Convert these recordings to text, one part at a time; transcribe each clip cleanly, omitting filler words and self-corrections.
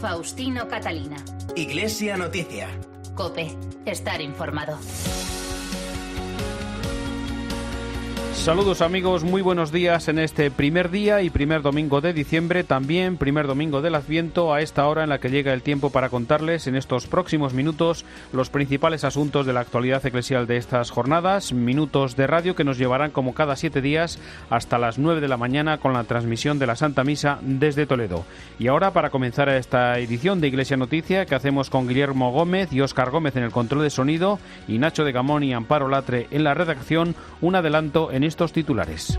Faustino Catalina. Iglesia Noticia. COPE. Estar informado. Saludos amigos, muy buenos días en este primer día y primer domingo de diciembre, también primer domingo del Adviento, a esta hora en la que llega el tiempo para contarles en estos próximos minutos los principales asuntos de la actualidad eclesial de estas jornadas, minutos de radio que nos llevarán como cada 7 días hasta las 9 de la mañana con la transmisión de la Santa Misa desde Toledo. Y ahora, para comenzar esta edición de Iglesia Noticia, que hacemos con Guillermo Gómez y Óscar Gómez en el control de sonido y Nacho de Gamón y Amparo Latre en la redacción, un adelanto en estos titulares.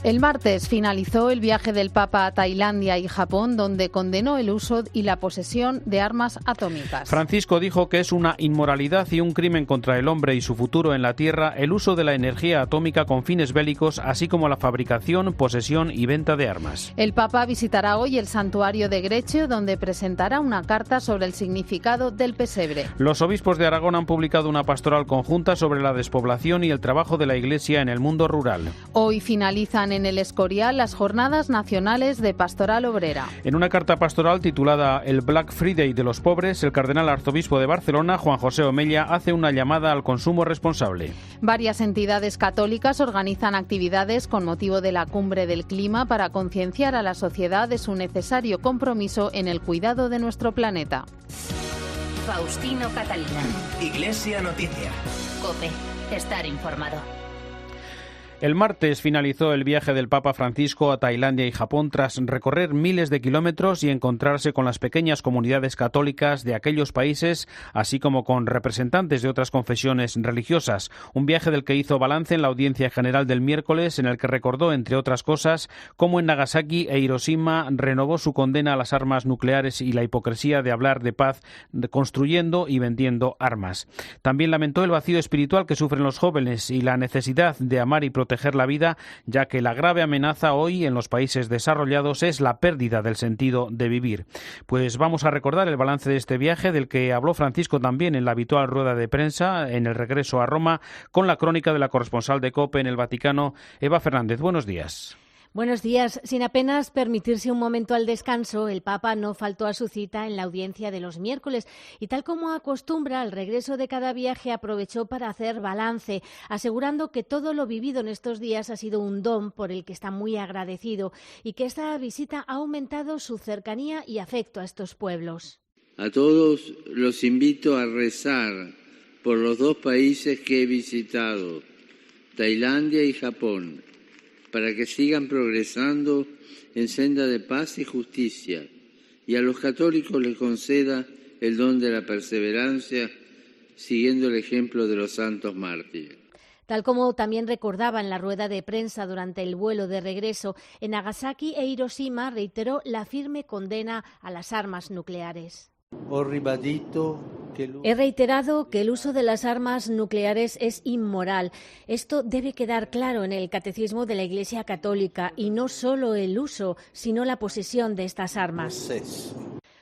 El martes finalizó el viaje del Papa a Tailandia y Japón, donde condenó el uso y la posesión de armas atómicas. Francisco dijo que es una inmoralidad y un crimen contra el hombre y su futuro en la Tierra el uso de la energía atómica con fines bélicos, así como la fabricación, posesión y venta de armas. El Papa visitará hoy el santuario de Grecio, donde presentará una carta sobre el significado del pesebre. Los obispos de Aragón han publicado una pastoral conjunta sobre la despoblación y el trabajo de la Iglesia en el mundo rural. Hoy finalizan en el Escorial las Jornadas Nacionales de Pastoral Obrera. En una carta pastoral titulada El Black Friday de los pobres, el cardenal arzobispo de Barcelona, Juan José Omella, hace una llamada al consumo responsable. Varias entidades católicas organizan actividades con motivo de la Cumbre del Clima para concienciar a la sociedad de su necesario compromiso en el cuidado de nuestro planeta. Faustino Catalina. Iglesia Noticia. COPE. Estar informado. El martes finalizó el viaje del Papa Francisco a Tailandia y Japón tras recorrer miles de kilómetros y encontrarse con las pequeñas comunidades católicas de aquellos países, así como con representantes de otras confesiones religiosas. Un viaje del que hizo balance en la audiencia general del miércoles, en el que recordó, entre otras cosas, cómo en Nagasaki e Hiroshima renovó su condena a las armas nucleares y la hipocresía de hablar de paz construyendo y vendiendo armas. También lamentó el vacío espiritual que sufren los jóvenes y la necesidad de amar y proteger la vida, ya que la grave amenaza hoy en los países desarrollados es la pérdida del sentido de vivir. Pues vamos a recordar el balance de este viaje, del que habló Francisco también en la habitual rueda de prensa en el regreso a Roma, con la crónica de la corresponsal de COPE en el Vaticano, Eva Fernández. Buenos días. Buenos días. Sin apenas permitirse un momento al descanso, el Papa no faltó a su cita en la audiencia de los miércoles y, tal como acostumbra, al regreso de cada viaje aprovechó para hacer balance, asegurando que todo lo vivido en estos días ha sido un don por el que está muy agradecido y que esta visita ha aumentado su cercanía y afecto a estos pueblos. A todos los invito a rezar por los dos países que he visitado, Tailandia y Japón, para que sigan progresando en senda de paz y justicia, y a los católicos les conceda el don de la perseverancia, siguiendo el ejemplo de los santos mártires. Tal como también recordaba en la rueda de prensa durante el vuelo de regreso, en Nagasaki e Hiroshima reiteró la firme condena a las armas nucleares. He reiterado que el uso de las armas nucleares es inmoral. Esto debe quedar claro en el Catecismo de la Iglesia Católica, y no solo el uso, sino la posesión de estas armas.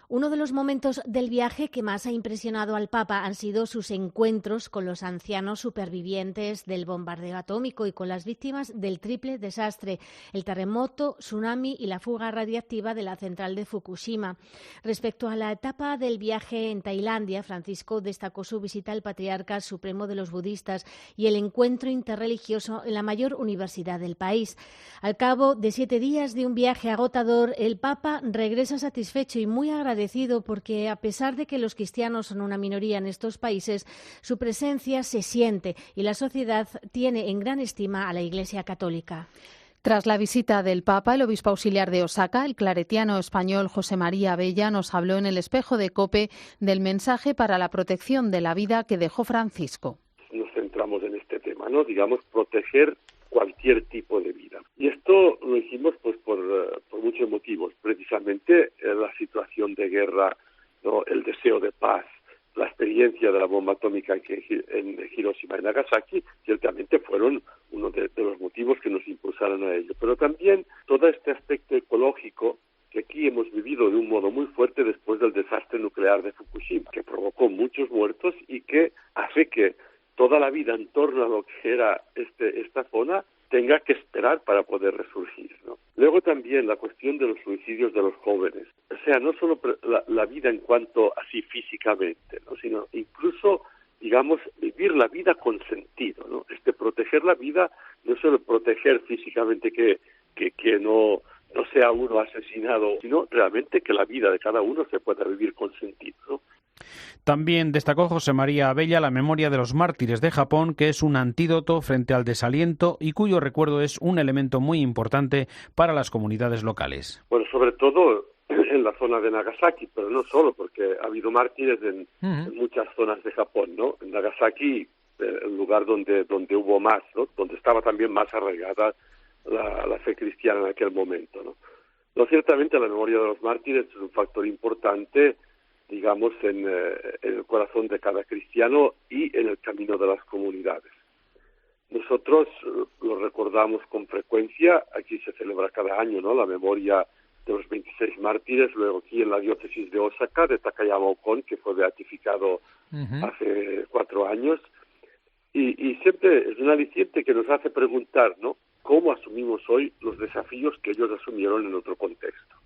Uno de los momentos del viaje que más ha impresionado al Papa han sido sus encuentros con los ancianos supervivientes del bombardeo atómico y con las víctimas del triple desastre, el terremoto, tsunami y la fuga radiactiva de la central de Fukushima. Respecto a la etapa del viaje en Tailandia, Francisco destacó su visita al Patriarca Supremo de los Budistas y el encuentro interreligioso en la mayor universidad del país. Al cabo de 7 días de un viaje agotador, el Papa regresa satisfecho y muy agradecido porque, a pesar de que los cristianos son una minoría en estos países, su presencia se siente y la sociedad tiene en gran estima a la Iglesia Católica. Tras la visita del Papa, el obispo auxiliar de Osaka, el claretiano español José María Abella, nos habló en el espejo de COPE del mensaje para la protección de la vida que dejó Francisco. Nos centramos en este tema, ¿no? Digamos, proteger cualquier tipo de vida. Y esto lo hicimos pues por muchos motivos. Precisamente la situación de guerra, ¿no? El deseo de paz, la experiencia de la bomba atómica en Hiroshima y Nagasaki, ciertamente fueron uno de los motivos que nos impulsaron a ello. Pero también todo este aspecto ecológico que aquí hemos vivido de un modo muy fuerte después del desastre nuclear de Fukushima, que provocó muchos muertos y que hace que toda la vida en torno a lo que era esta zona tenga que esperar para poder resurgir, ¿no? Luego también la cuestión de los suicidios de los jóvenes. sea, no solo la vida en cuanto así físicamente, ¿no? Sino incluso, digamos, vivir la vida con sentido, ¿no? Proteger la vida, no solo proteger físicamente que no sea uno asesinado, sino realmente que la vida de cada uno se pueda vivir con sentido, ¿no? También destacó José María Abella la memoria de los mártires de Japón, que es un antídoto frente al desaliento y cuyo recuerdo es un elemento muy importante para las comunidades locales. Bueno, sobre todo en la zona de Nagasaki, pero no solo, porque ha habido mártires en muchas zonas de Japón, ¿no? En Nagasaki, el lugar donde hubo más, ¿no? Donde estaba también más arraigada la fe cristiana en aquel momento, ¿no? No, ciertamente la memoria de los mártires es un factor importante, digamos, en el corazón de cada cristiano y en el camino de las comunidades. Nosotros lo recordamos con frecuencia, aquí se celebra cada año, ¿no?, la memoria de los 26 mártires, luego aquí en la diócesis de Osaka, de Takayama Okon, que fue beatificado hace 4 años, y siempre es un aliciente que nos hace preguntar, ¿no?, cómo asumimos hoy los desafíos que ellos asumieron en otro contexto.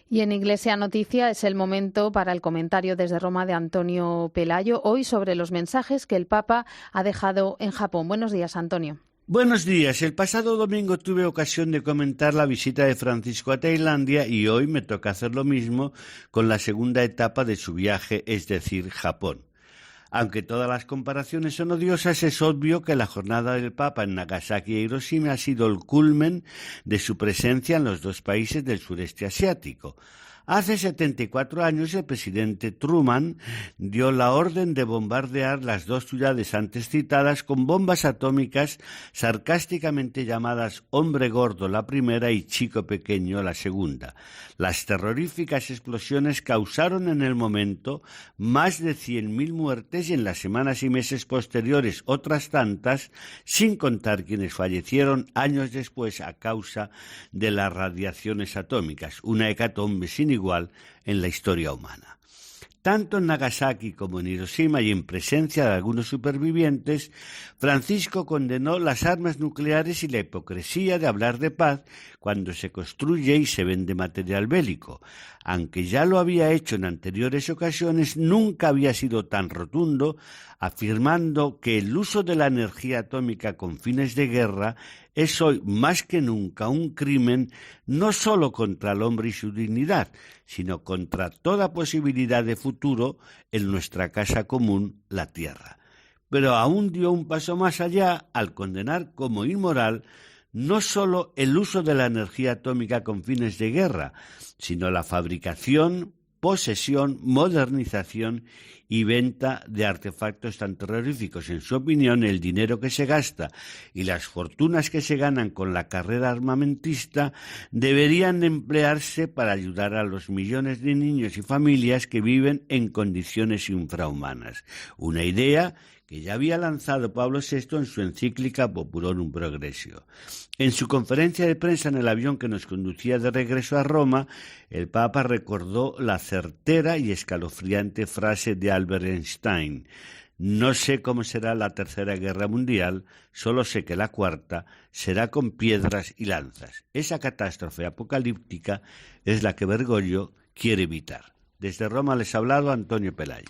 Y en Iglesia Noticia es el momento para el comentario desde Roma de Antonio Pelayo, hoy sobre los mensajes que el Papa ha dejado en Japón. Buenos días, Antonio. Buenos días. El pasado domingo tuve ocasión de comentar la visita de Francisco a Tailandia y hoy me toca hacer lo mismo con la segunda etapa de su viaje, es decir, Japón. Aunque todas las comparaciones son odiosas, es obvio que la jornada del Papa en Nagasaki e Hiroshima ha sido el culmen de su presencia en los dos países del sureste asiático. Hace 74 años el presidente Truman dio la orden de bombardear las dos ciudades antes citadas con bombas atómicas sarcásticamente llamadas Hombre Gordo la primera y Chico Pequeño la segunda. Las terroríficas explosiones causaron en el momento más de 100.000 muertes y en las semanas y meses posteriores otras tantas, sin contar quienes fallecieron años después a causa de las radiaciones atómicas, una hecatombe sin igual en la historia humana. Tanto en Nagasaki como en Hiroshima y en presencia de algunos supervivientes, Francisco condenó las armas nucleares y la hipocresía de hablar de paz cuando se construye y se vende material bélico. Aunque ya lo había hecho en anteriores ocasiones, nunca había sido tan rotundo, afirmando que el uso de la energía atómica con fines de guerra es hoy más que nunca un crimen no solo contra el hombre y su dignidad, sino contra toda posibilidad de futuro en nuestra casa común, la Tierra. Pero aún dio un paso más allá al condenar como inmoral no solo el uso de la energía atómica con fines de guerra, sino la fabricación, posesión, modernización y venta de artefactos tan terroríficos. En su opinión, el dinero que se gasta y las fortunas que se ganan con la carrera armamentista deberían emplearse para ayudar a los millones de niños y familias que viven en condiciones infrahumanas. Una idea que ya había lanzado Pablo VI en su encíclica Populorum Progressio. En su conferencia de prensa en el avión que nos conducía de regreso a Roma, el Papa recordó la certera y escalofriante frase de Albert Einstein: «No sé cómo será la Tercera Guerra Mundial, solo sé que la cuarta será con piedras y lanzas». Esa catástrofe apocalíptica es la que Bergoglio quiere evitar. Desde Roma les ha hablado Antonio Pelayo.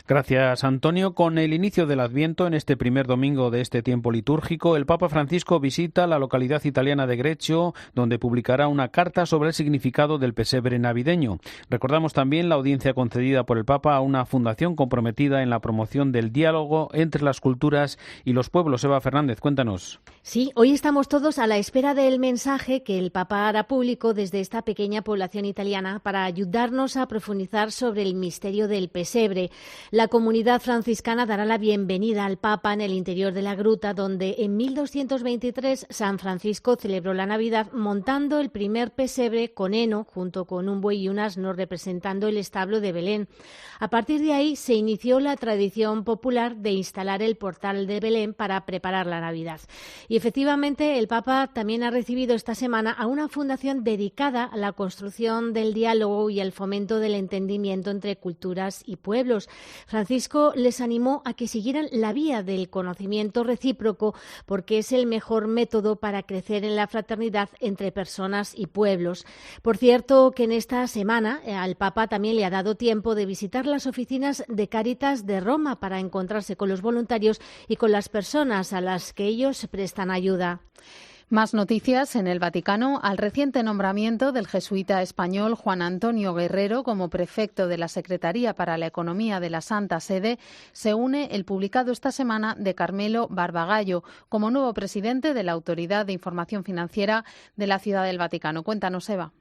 Gracias, Antonio. Con el inicio del Adviento, en este primer domingo de este tiempo litúrgico, el Papa Francisco visita la localidad italiana de Greccio, donde publicará una carta sobre el significado del pesebre navideño. Recordamos también la audiencia concedida por el Papa a una fundación comprometida en la promoción del diálogo entre las culturas y los pueblos. Eva Fernández, cuéntanos. Sí, hoy estamos todos a la espera del mensaje que el Papa hará público desde esta pequeña población italiana para ayudarnos a profundizar sobre el misterio del pesebre. La comunidad franciscana dará la bienvenida al Papa en el interior de la gruta, donde en 1223 San Francisco celebró la Navidad montando el primer pesebre con heno, junto con un buey y un asno, representando el establo de Belén. A partir de ahí se inició la tradición popular de instalar el portal de Belén para preparar la Navidad. Y efectivamente el Papa también ha recibido esta semana a una fundación dedicada a la construcción del diálogo y el fomento del entendimiento entendimiento entre culturas y pueblos. Francisco les animó a que siguieran la vía del conocimiento recíproco porque es el mejor método para crecer en la fraternidad entre personas y pueblos. Por cierto, que en esta semana al Papa también le ha dado tiempo de visitar las oficinas de Cáritas de Roma para encontrarse con los voluntarios y con las personas a las que ellos prestan ayuda. Más noticias en el Vaticano. Al reciente nombramiento del jesuita español Juan Antonio Guerrero como prefecto de la Secretaría para la Economía de la Santa Sede se une el publicado esta semana de Carmelo Barbagallo como nuevo presidente de la Autoridad de Información Financiera de la Ciudad del Vaticano. Cuéntanos, Eva.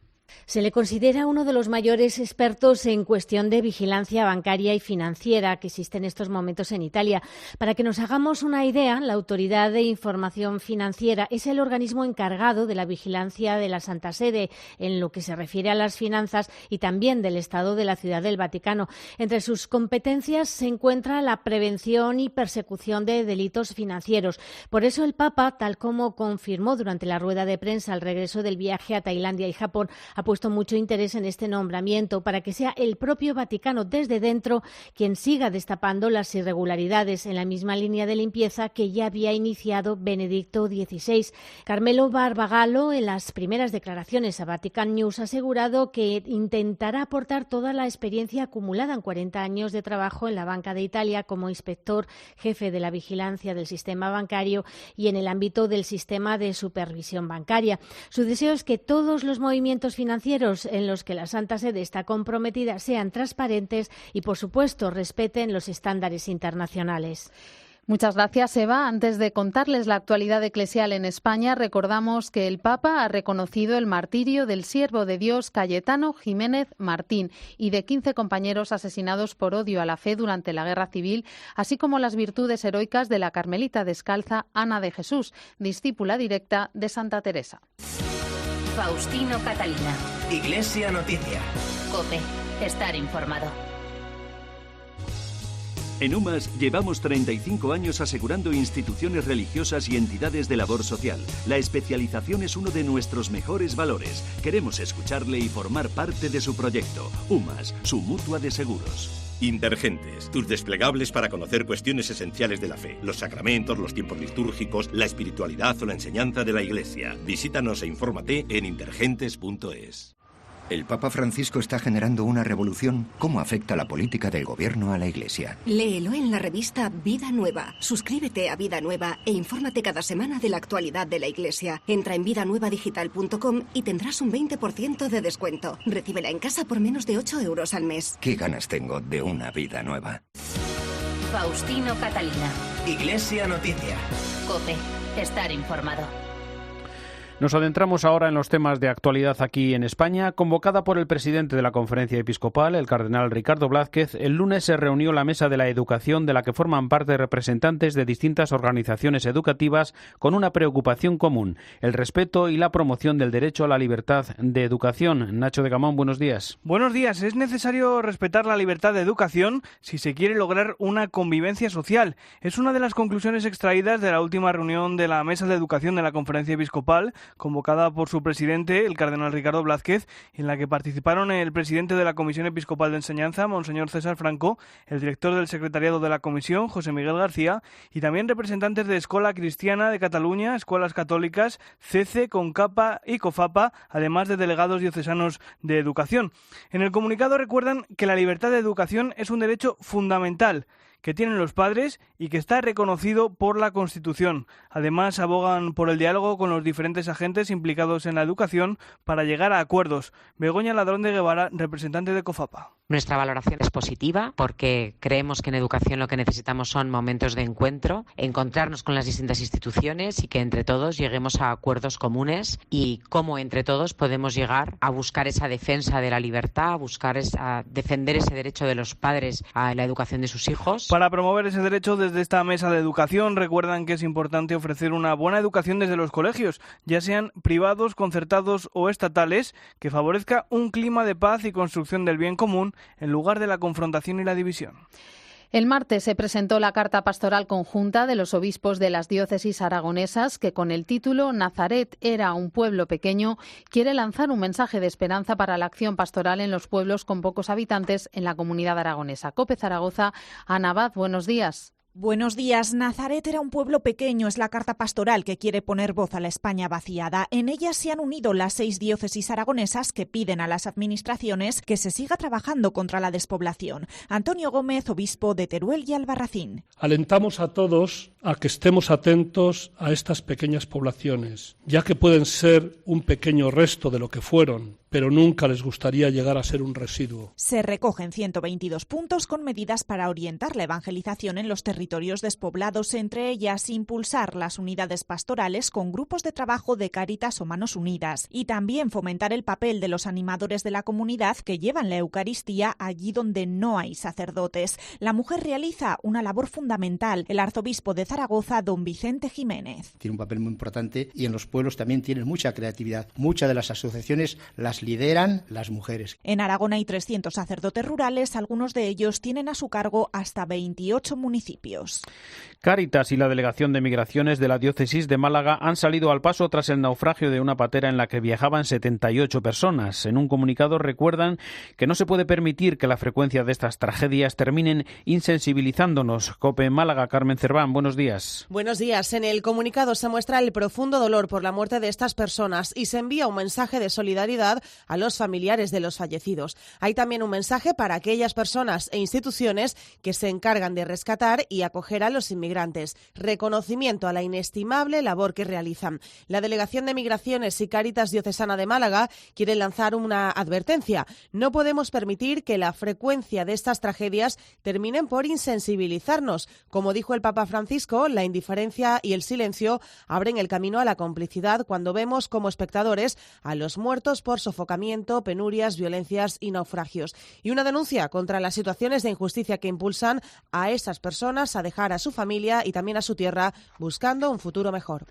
Se le considera uno de los mayores expertos en cuestión de vigilancia bancaria y financiera que existe en estos momentos en Italia. Para que nos hagamos una idea, la Autoridad de Información Financiera es el organismo encargado de la vigilancia de la Santa Sede en lo que se refiere a las finanzas y también del Estado de la Ciudad del Vaticano. Entre sus competencias se encuentra la prevención y persecución de delitos financieros. Por eso el Papa, tal como confirmó durante la rueda de prensa al regreso del viaje a Tailandia y Japón, ha puesto mucho interés en este nombramiento para que sea el propio Vaticano desde dentro quien siga destapando las irregularidades en la misma línea de limpieza que ya había iniciado Benedicto XVI. Carmelo Barbagallo, en las primeras declaraciones a Vatican News, ha asegurado que intentará aportar toda la experiencia acumulada en 40 años de trabajo en la Banca de Italia como inspector jefe de la vigilancia del sistema bancario y en el ámbito del sistema de supervisión bancaria. Su deseo es que todos los movimientos financieros en los que la Santa Sede está comprometida sean transparentes y, por supuesto, respeten los estándares internacionales. Muchas gracias, Eva. Antes de contarles la actualidad eclesial en España, recordamos que el Papa ha reconocido el martirio del siervo de Dios Cayetano Jiménez Martín y de 15 compañeros asesinados por odio a la fe durante la Guerra Civil, así como las virtudes heroicas de la carmelita descalza Ana de Jesús, discípula directa de Santa Teresa. Faustino Catalina. Iglesia Noticia. COPE. Estar informado. En UMAS llevamos 35 años asegurando instituciones religiosas y entidades de labor social. La especialización es uno de nuestros mejores valores. Queremos escucharle y formar parte de su proyecto. UMAS, su mutua de seguros. Intergentes, tus desplegables para conocer cuestiones esenciales de la fe, los sacramentos, los tiempos litúrgicos, la espiritualidad o la enseñanza de la Iglesia. Visítanos e infórmate en intergentes.es. El Papa Francisco está generando una revolución. ¿Cómo afecta la política del gobierno a la Iglesia? Léelo en la revista Vida Nueva. Suscríbete a Vida Nueva e infórmate cada semana de la actualidad de la Iglesia. Entra en vidanuevadigital.com y tendrás un 20% de descuento. Recíbela en casa por menos de 8 euros al mes. ¿Qué ganas tengo de una vida nueva? Faustino Catalina. Iglesia Noticia. COPE. Estar informado. Nos adentramos ahora en los temas de actualidad aquí en España. Convocada por el presidente de la Conferencia Episcopal, el cardenal Ricardo Blázquez, el lunes se reunió la Mesa de la Educación, de la que forman parte representantes de distintas organizaciones educativas con una preocupación común: el respeto y la promoción del derecho a la libertad de educación. Nacho de Gamón, buenos días. Buenos días. Es necesario respetar la libertad de educación si se quiere lograr una convivencia social. Es una de las conclusiones extraídas de la última reunión de la Mesa de Educación de la Conferencia Episcopal, convocada por su presidente, el cardenal Ricardo Blázquez, en la que participaron el presidente de la Comisión Episcopal de Enseñanza, Monseñor César Franco, el director del secretariado de la Comisión, José Miguel García, y también representantes de Escola Cristiana de Cataluña, Escuelas Católicas, CECE, CONCAPA y COFAPA, además de delegados diocesanos de educación. En el comunicado recuerdan que la libertad de educación es un derecho fundamental que tienen los padres y que está reconocido por la Constitución. Además, abogan por el diálogo con los diferentes agentes implicados en la educación para llegar a acuerdos. Begoña Ladrón de Guevara, representante de COFAPA. Nuestra valoración es positiva porque creemos que en educación lo que necesitamos son momentos de encuentro, encontrarnos con las distintas instituciones y que entre todos lleguemos a acuerdos comunes y cómo entre todos podemos llegar a buscar esa defensa de la libertad, a defender ese derecho de los padres a la educación de sus hijos. Para promover ese derecho, desde esta mesa de educación recuerdan que es importante ofrecer una buena educación desde los colegios, ya sean privados, concertados o estatales, que favorezca un clima de paz y construcción del bien común en lugar de la confrontación y la división. El martes se presentó la carta pastoral conjunta de los obispos de las diócesis aragonesas que, con el título Nazaret era un pueblo pequeño, quiere lanzar un mensaje de esperanza para la acción pastoral en los pueblos con pocos habitantes en la comunidad aragonesa. COPE Zaragoza, Ana Abad, buenos días. Buenos días. Nazaret era un pueblo pequeño, es la carta pastoral que quiere poner voz a la España vaciada. En ella se han unido las 6 diócesis aragonesas que piden a las administraciones que se siga trabajando contra la despoblación. Antonio Gómez, obispo de Teruel y Albarracín. Alentamos a todos a que estemos atentos a estas pequeñas poblaciones, ya que pueden ser un pequeño resto de lo que fueron, pero nunca les gustaría llegar a ser un residuo. Se recogen 122 puntos con medidas para orientar la evangelización en los territorios despoblados, entre ellas impulsar las unidades pastorales con grupos de trabajo de Cáritas o Manos Unidas y también fomentar el papel de los animadores de la comunidad que llevan la Eucaristía allí donde no hay sacerdotes. La mujer realiza una labor fundamental. El arzobispo de Zaragoza, don Vicente Jiménez. Tiene un papel muy importante y en los pueblos también tienen mucha creatividad. Muchas de las asociaciones las lideran las mujeres. En Aragón hay 300 sacerdotes rurales, algunos de ellos tienen a su cargo hasta 28 municipios. Cáritas y la Delegación de Migraciones de la Diócesis de Málaga han salido al paso tras el naufragio de una patera en la que viajaban 78 personas. En un comunicado recuerdan que no se puede permitir que la frecuencia de estas tragedias terminen insensibilizándonos. COPE Málaga, Carmen Cerván, buenos días. Buenos días. En el comunicado se muestra el profundo dolor por la muerte de estas personas y se envía un mensaje de solidaridad a los familiares de los fallecidos. Hay también un mensaje para aquellas personas e instituciones que se encargan de rescatar y acoger a los inmigrantes. Reconocimiento a la inestimable labor que realizan. La Delegación de Migraciones y Cáritas Diocesana de Málaga quiere lanzar una advertencia. No podemos permitir que la frecuencia de estas tragedias terminen por insensibilizarnos. Como dijo el Papa Francisco, la indiferencia y el silencio abren el camino a la complicidad cuando vemos como espectadores a los muertos por sofocamiento, penurias, violencias y naufragios. Y una denuncia contra las situaciones de injusticia que impulsan a esas personas a dejar a su familia y también a su tierra buscando un futuro mejor.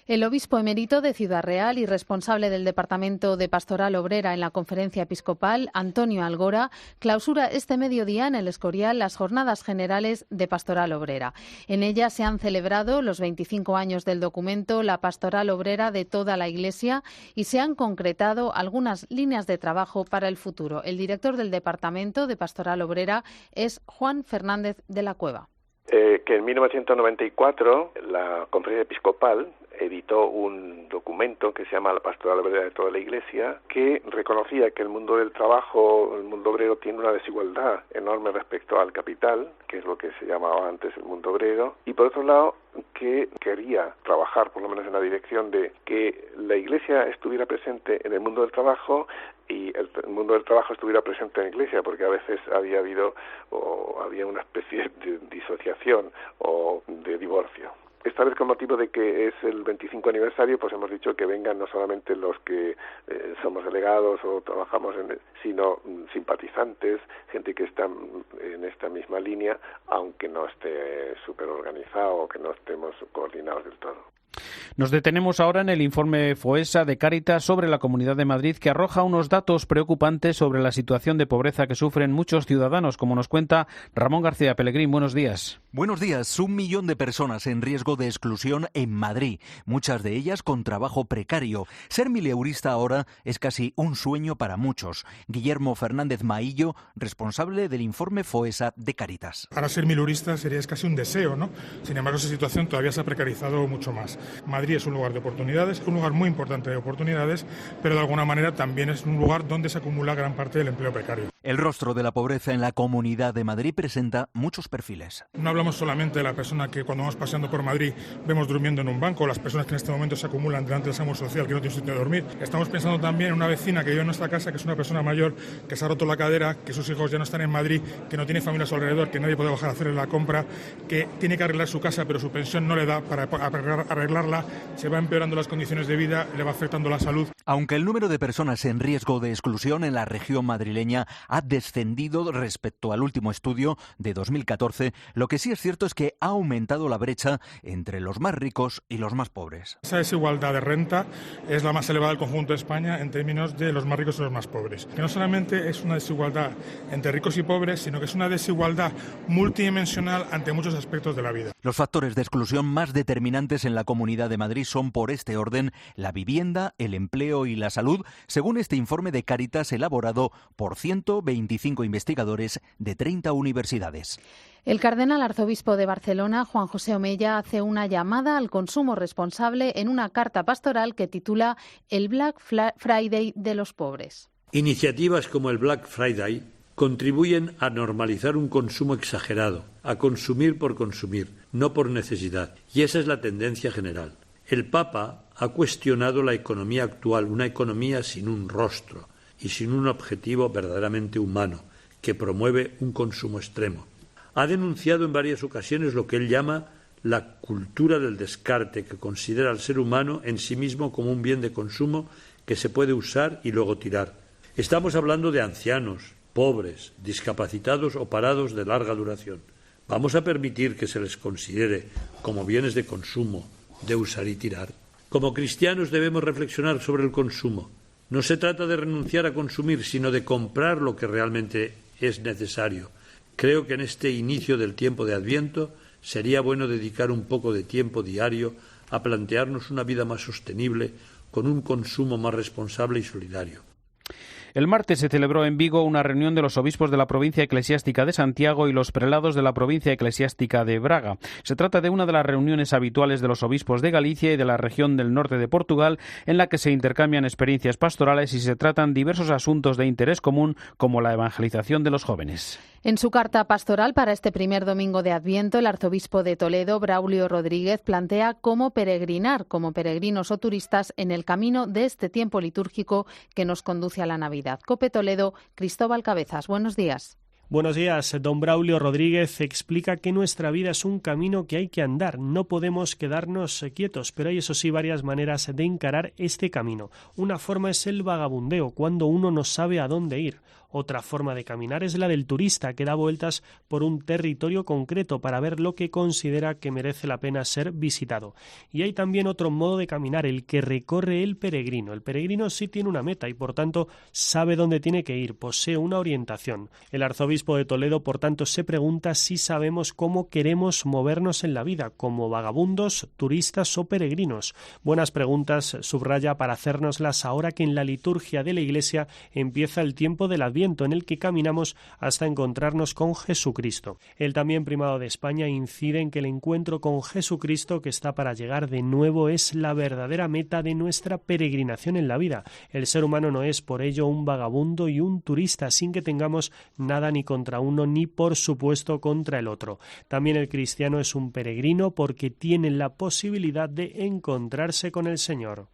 El obispo emérito de Ciudad Real y responsable del Departamento de Pastoral Obrera en la Conferencia Episcopal, Antonio Algora, clausura este mediodía en el Escorial las Jornadas Generales de Pastoral Obrera. En ellas se han celebrado los 25 años del documento La Pastoral Obrera de toda la Iglesia y se han concretado algunas líneas de trabajo para el futuro. El director del Departamento de Pastoral Obrera es Juan Fernández de la Cueva. Que en 1994 la Conferencia Episcopal editó un documento que se llama La Pastoral Obrera de toda la Iglesia, que reconocía que el mundo del trabajo, el mundo obrero, tiene una desigualdad enorme respecto al capital, que es lo que se llamaba antes el mundo obrero, y por otro lado que quería trabajar por lo menos en la dirección de que la Iglesia estuviera presente en el mundo del trabajo y el mundo del trabajo estuviera presente en la Iglesia, porque a veces había una especie de disociación o de divorcio. Esta vez, con motivo de que es el 25 aniversario, pues hemos dicho que vengan no solamente los que somos delegados o trabajamos sino simpatizantes, gente que está en esta misma línea, aunque no esté súper organizado o que no estemos coordinados del todo. Nos detenemos ahora en el informe FOESA de Cáritas sobre la Comunidad de Madrid, que arroja unos datos preocupantes sobre la situación de pobreza que sufren muchos ciudadanos, como nos cuenta Ramón García Pellegrín. Buenos días. Buenos días. 1 millón de personas en riesgo de exclusión en Madrid, muchas de ellas con trabajo precario. Ser mileurista ahora es casi un sueño para muchos. Guillermo Fernández Maillo, responsable del informe FOESA de Cáritas. Ahora ser mileurista sería casi un deseo, ¿no? Sin embargo, esa situación todavía se ha precarizado mucho más. Madrid es un lugar de oportunidades, un lugar muy importante de oportunidades, pero de alguna manera también es un lugar donde se acumula gran parte del empleo precario. El rostro de la pobreza en la Comunidad de Madrid presenta muchos perfiles. No hablamos solamente de la persona que cuando vamos paseando por Madrid vemos durmiendo en un banco, las personas que en este momento se acumulan delante del SAMUR social, que no tienen sitio de dormir. Estamos pensando también en una vecina que vive en nuestra casa, que es una persona mayor, que se ha roto la cadera, que sus hijos ya no están en Madrid, que no tiene familia a su alrededor, que nadie puede bajar a hacerle la compra, que tiene que arreglar su casa, pero su pensión no le da para arreglarla, se va empeorando las condiciones de vida, le va afectando la salud. Aunque el número de personas en riesgo de exclusión en la región madrileña ha descendido respecto al último estudio de 2014. Lo que sí es cierto es que ha aumentado la brecha entre los más ricos y los más pobres. Esa desigualdad de renta es la más elevada del conjunto de España en términos de los más ricos y los más pobres. Que no solamente es una desigualdad entre ricos y pobres, sino que es una desigualdad multidimensional ante muchos aspectos de la vida. Los factores de exclusión más determinantes en la Comunidad de Madrid son, por este orden, la vivienda, el empleo y la salud, según este informe de Cáritas elaborado por 125 investigadores de 30 universidades. El cardenal arzobispo de Barcelona, Juan José Omella, hace una llamada al consumo responsable en una carta pastoral que titula El Black Friday de los pobres. Iniciativas como el Black Friday contribuyen a normalizar un consumo exagerado, a consumir por consumir, no por necesidad. Y esa es la tendencia general. El Papa ha cuestionado la economía actual, una economía sin un rostro y sin un objetivo verdaderamente humano, que promueve un consumo extremo. Ha denunciado en varias ocasiones lo que él llama la cultura del descarte, que considera al ser humano en sí mismo como un bien de consumo que se puede usar y luego tirar. Estamos hablando de ancianos, pobres, discapacitados o parados de larga duración. ¿Vamos a permitir que se les considere como bienes de consumo, de usar y tirar? Como cristianos debemos reflexionar sobre el consumo. No se trata de renunciar a consumir, sino de comprar lo que realmente es necesario. Creo que en este inicio del tiempo de Adviento sería bueno dedicar un poco de tiempo diario a plantearnos una vida más sostenible, con un consumo más responsable y solidario. El martes se celebró en Vigo una reunión de los obispos de la provincia eclesiástica de Santiago y los prelados de la provincia eclesiástica de Braga. Se trata de una de las reuniones habituales de los obispos de Galicia y de la región del norte de Portugal, en la que se intercambian experiencias pastorales y se tratan diversos asuntos de interés común, como la evangelización de los jóvenes. En su carta pastoral para este primer domingo de Adviento, el arzobispo de Toledo, Braulio Rodríguez, plantea cómo peregrinar como peregrinos o turistas en el camino de este tiempo litúrgico que nos conduce a la Navidad. COPE Toledo, Cristóbal Cabezas. Buenos días. Buenos días. Don Braulio Rodríguez explica que nuestra vida es un camino que hay que andar. No podemos quedarnos quietos, pero hay, eso sí, varias maneras de encarar este camino. Una forma es el vagabundeo, cuando uno no sabe a dónde ir. Otra forma de caminar es la del turista, que da vueltas por un territorio concreto para ver lo que considera que merece la pena ser visitado. Y hay también otro modo de caminar, el que recorre el peregrino. El peregrino sí tiene una meta y, por tanto, sabe dónde tiene que ir, posee una orientación. El arzobispo de Toledo, por tanto, se pregunta si sabemos cómo queremos movernos en la vida, como vagabundos, turistas o peregrinos. Buenas preguntas, subraya, para hacérnoslas ahora que en la liturgia de la Iglesia empieza el tiempo del Adviento, en el que caminamos hasta encontrarnos con Jesucristo. El también primado de España incide en que el encuentro con Jesucristo, que está para llegar de nuevo, es la verdadera meta de nuestra peregrinación en la vida. El ser humano no es por ello un vagabundo y un turista, sin que tengamos nada ni contra uno ni por supuesto contra el otro. También el cristiano es un peregrino porque tiene la posibilidad de encontrarse con el Señor.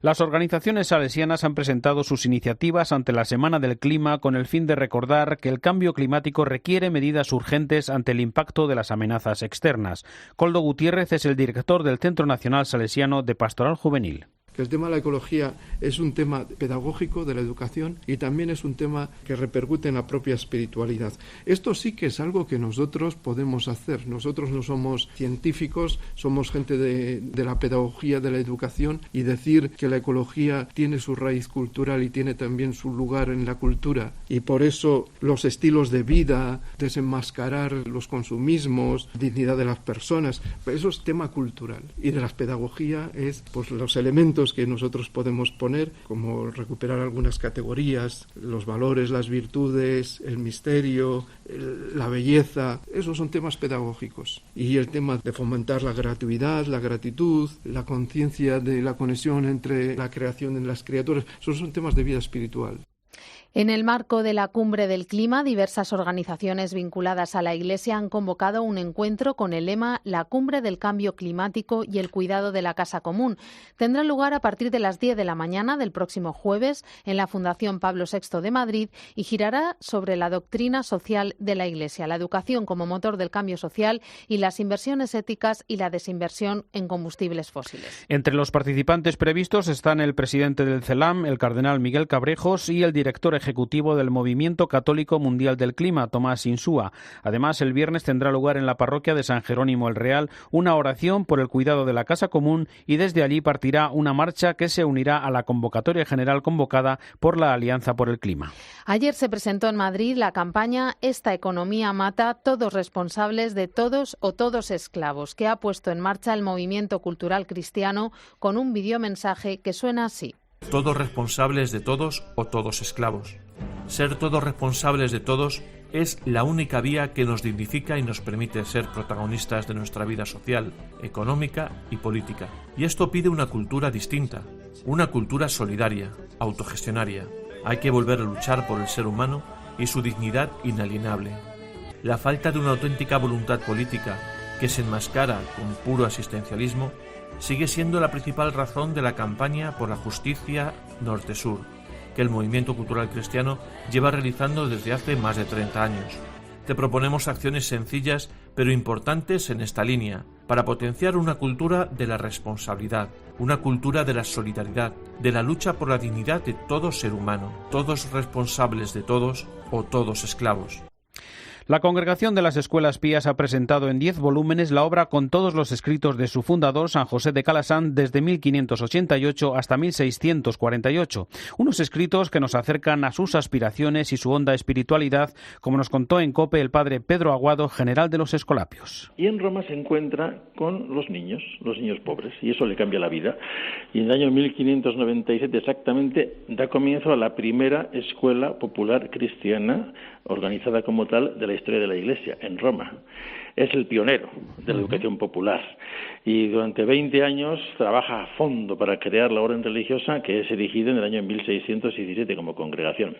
Las organizaciones salesianas han presentado sus iniciativas ante la Semana del Clima con el fin de recordar que el cambio climático requiere medidas urgentes ante el impacto de las amenazas externas. Koldo Gutiérrez es el director del Centro Nacional Salesiano de Pastoral Juvenil. Que el tema de la ecología es un tema pedagógico de la educación y también es un tema que repercute en la propia espiritualidad. Esto sí que es algo que nosotros podemos hacer. Nosotros no somos científicos, somos gente de la pedagogía, de la educación, y decir que la ecología tiene su raíz cultural y tiene también su lugar en la cultura. Y por eso los estilos de vida, desenmascarar los consumismos, dignidad de las personas, eso es tema cultural. Y de la pedagogía es pues los elementos que nosotros podemos poner, como recuperar algunas categorías, los valores, las virtudes, el misterio, la belleza. Esos son temas pedagógicos. Y el tema de fomentar la gratuidad, la gratitud, la conciencia de la conexión entre la creación y las criaturas, esos son temas de vida espiritual. En el marco de la Cumbre del Clima, diversas organizaciones vinculadas a la Iglesia han convocado un encuentro con el lema La Cumbre del Cambio Climático y el Cuidado de la Casa Común. Tendrá lugar a partir de las 10 de la mañana del próximo jueves en la Fundación Pablo VI de Madrid y girará sobre la doctrina social de la Iglesia, la educación como motor del cambio social y las inversiones éticas y la desinversión en combustibles fósiles. Entre los participantes previstos están el presidente del CELAM, el cardenal Miguel Cabrejos, y el director ejecutivo del Movimiento Católico Mundial del Clima, Tomás Insúa. Además, el viernes tendrá lugar en la parroquia de San Jerónimo el Real una oración por el cuidado de la casa común y desde allí partirá una marcha que se unirá a la convocatoria general convocada por la Alianza por el Clima. Ayer se presentó en Madrid la campaña Esta economía mata, todos responsables de todos o todos esclavos, que ha puesto en marcha el movimiento cultural cristiano con un videomensaje que suena así. Todos responsables de todos o todos esclavos. Ser todos responsables de todos es la única vía que nos dignifica y nos permite ser protagonistas de nuestra vida social, económica y política. Y esto pide una cultura distinta, una cultura solidaria, autogestionaria. Hay que volver a luchar por el ser humano y su dignidad inalienable. La falta de una auténtica voluntad política que se enmascara con puro asistencialismo sigue siendo la principal razón de la campaña por la justicia norte-sur, que el movimiento cultural cristiano lleva realizando desde hace más de 30 años. Te proponemos acciones sencillas pero importantes en esta línea, para potenciar una cultura de la responsabilidad, una cultura de la solidaridad, de la lucha por la dignidad de todo ser humano, todos responsables de todos o todos esclavos. La Congregación de las Escuelas Pías ha presentado en 10 volúmenes la obra con todos los escritos de su fundador, San José de Calassanç, desde 1588 hasta 1648. Unos escritos que nos acercan a sus aspiraciones y su honda espiritualidad, como nos contó en COPE el padre Pedro Aguado, general de los Escolapios. Y en Roma se encuentra con los niños pobres, y eso le cambia la vida. Y en el año 1597 exactamente da comienzo a la primera escuela popular cristiana organizada como tal de la historia de la Iglesia, en Roma. Es el pionero de la educación popular y durante 20 años trabaja a fondo para crear la orden religiosa que es erigida en el año 1617 como congregación.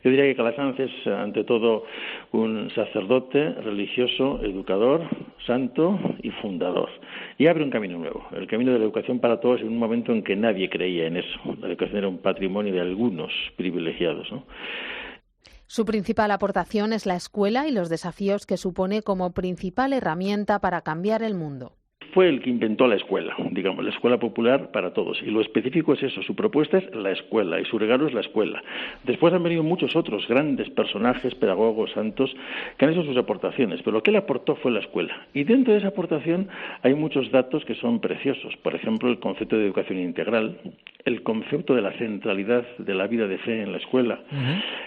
Yo diría que Calassanç es ante todo un sacerdote religioso, educador, santo y fundador. Y abre un camino nuevo, el camino de la educación para todos en un momento en que nadie creía en eso. La educación era un patrimonio de algunos privilegiados, ¿no? Su principal aportación es la escuela y los desafíos que supone como principal herramienta para cambiar el mundo. Fue el que inventó la escuela, digamos, la escuela popular para todos. Y lo específico es eso, su propuesta es la escuela y su regalo es la escuela. Después han venido muchos otros grandes personajes, pedagogos, santos, que han hecho sus aportaciones, pero lo que él aportó fue la escuela. Y dentro de esa aportación hay muchos datos que son preciosos. Por ejemplo, el concepto de educación integral, el concepto de la centralidad de la vida de fe en la escuela,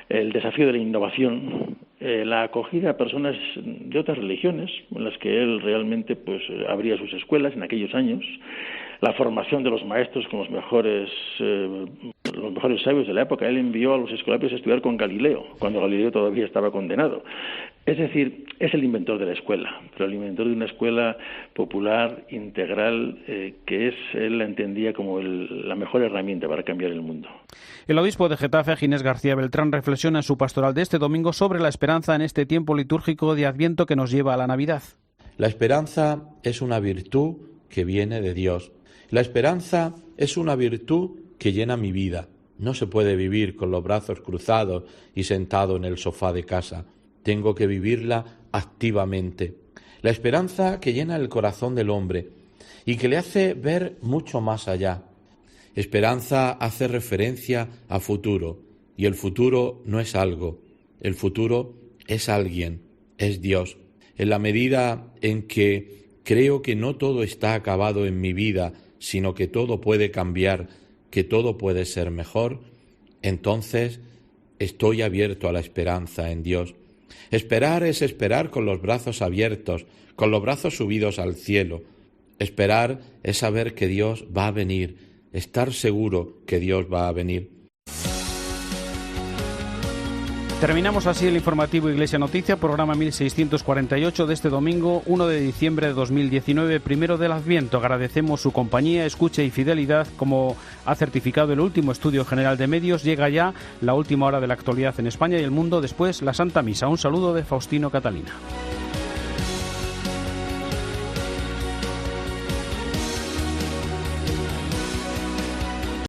el desafío de la innovación, la acogida a personas de otras religiones, en las que él realmente abría sus escuelas en aquellos años, la formación de los maestros con los mejores sabios de la época. Él envió a los escolapios a estudiar con Galileo, cuando Galileo todavía estaba condenado. Es decir, es el inventor de la escuela, pero el inventor de una escuela popular, integral, que él la entendía como la mejor herramienta para cambiar el mundo. El obispo de Getafe, Ginés García Beltrán, reflexiona en su pastoral de este domingo sobre la esperanza en este tiempo litúrgico de Adviento que nos lleva a la Navidad. La esperanza es una virtud que viene de Dios. La esperanza es una virtud que llena mi vida. No se puede vivir con los brazos cruzados y sentado en el sofá de casa. Tengo que vivirla activamente. La esperanza que llena el corazón del hombre y que le hace ver mucho más allá. Esperanza hace referencia a futuro, y el futuro no es algo. El futuro es alguien, es Dios. En la medida en que creo que no todo está acabado en mi vida, sino que todo puede cambiar, que todo puede ser mejor, entonces estoy abierto a la esperanza en Dios. Esperar es esperar con los brazos abiertos, con los brazos subidos al cielo. Esperar es saber que Dios va a venir, estar seguro que Dios va a venir. Terminamos así el informativo Iglesia Noticia, programa 1648 de este domingo, 1 de diciembre de 2019, primero del Adviento. Agradecemos su compañía, escucha y fidelidad. Como ha certificado el último estudio general de medios, llega ya la última hora de la actualidad en España y el mundo, después la Santa Misa. Un saludo de Faustino Catalina.